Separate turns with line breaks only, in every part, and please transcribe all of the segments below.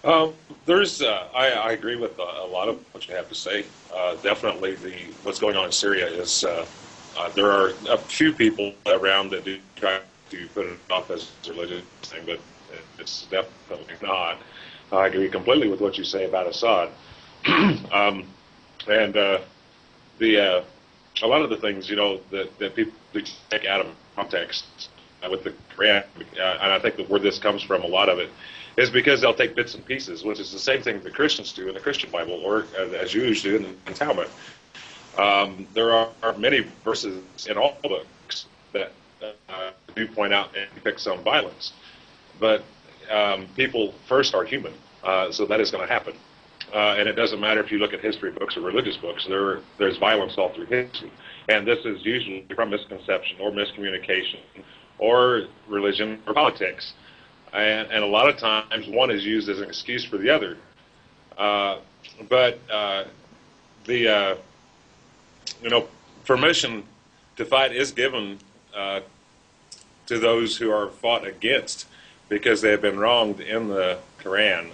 Um, I agree with a lot of what you have to say. Definitely, what's going on in Syria is there are a few people around that do try to put it off as a religious thing, but it's definitely not. I agree completely with what you say about Assad, um, and the a lot of the things that people take out of context with the Quran, and I think that where this comes from, a lot of it is because they'll take bits and pieces, which is the same thing the Christians do in the Christian Bible, or as Jews do in the Talmud. There are many verses in all books that do point out and depict some violence, but people first are human, so that is going to happen. And it doesn't matter if you look at history books or religious books, there's violence all through history. And this is usually from misconception or miscommunication or religion or politics. And a lot of times one is used as an excuse for the other. But the permission to fight is given to those who are fought against because they have been wronged in the Quran.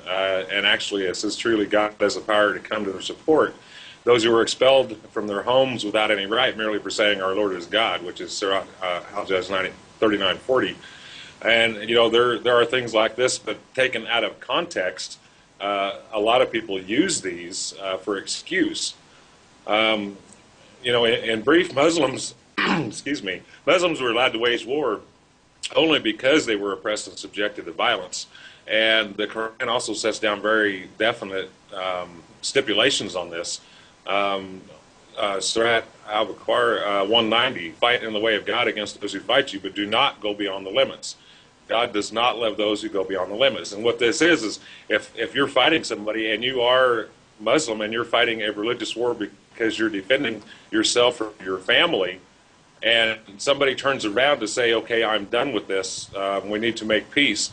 And actually, it says, truly God has the power to come to their support. Those who were expelled from their homes without any right merely for saying our Lord is God, which is Surah Al-Jaz 39:40. And, there are things like this, but taken out of context, a lot of people use these for excuse. In brief, Muslims, excuse me, Muslims were allowed to wage war only because they were oppressed and subjected to violence. And the Quran also sets down very definite stipulations on this. Surah Al-Baqarah 190, fight in the way of God against those who fight you, but do not go beyond the limits. God does not love those who go beyond the limits. And what this is if you're fighting somebody and you are Muslim and you're fighting a religious war because you're defending yourself or your family, and somebody turns around to say, okay, I'm done with this, we need to make peace.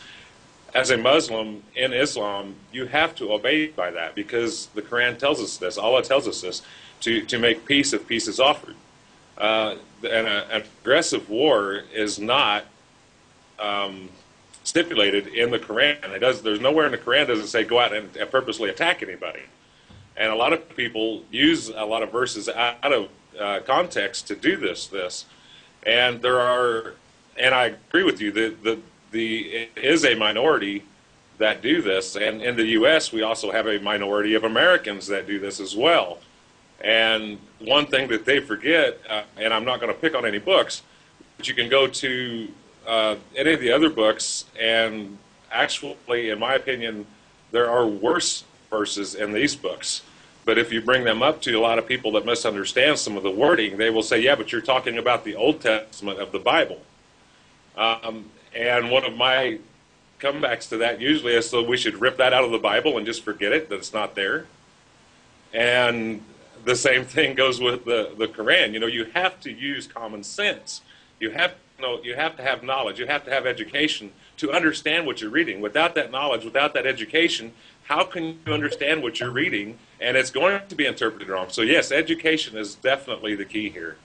As a Muslim in Islam, you have to obey by that because the Quran tells us this, Allah tells us this, to make peace if peace is offered. An aggressive war is not stipulated in the Quran. There's nowhere in the Quran does it say go out and purposely attack anybody. And a lot of people use a lot of verses out of context to do this. And and I agree with you that it is a minority that do this. And in the U.S., we also have a minority of Americans that do this as well. And one thing that they forget, and I'm not going to pick on any books, but you can go to any of the other books, and actually, in my opinion, there are worse verses in these books. But if you bring them up to a lot of people that misunderstand some of the wording, they will say, yeah, but you're talking about the Old Testament of the Bible. And one of my comebacks to that usually is, so we should rip that out of the Bible and just forget it, that it's not there. And the same thing goes with the Quran. You have to use common sense. You have to have knowledge. You have to have education to understand what you're reading. Without that knowledge, without that education, how can you understand what you're reading? And it's going to be interpreted wrong. So yes, education is definitely the key here.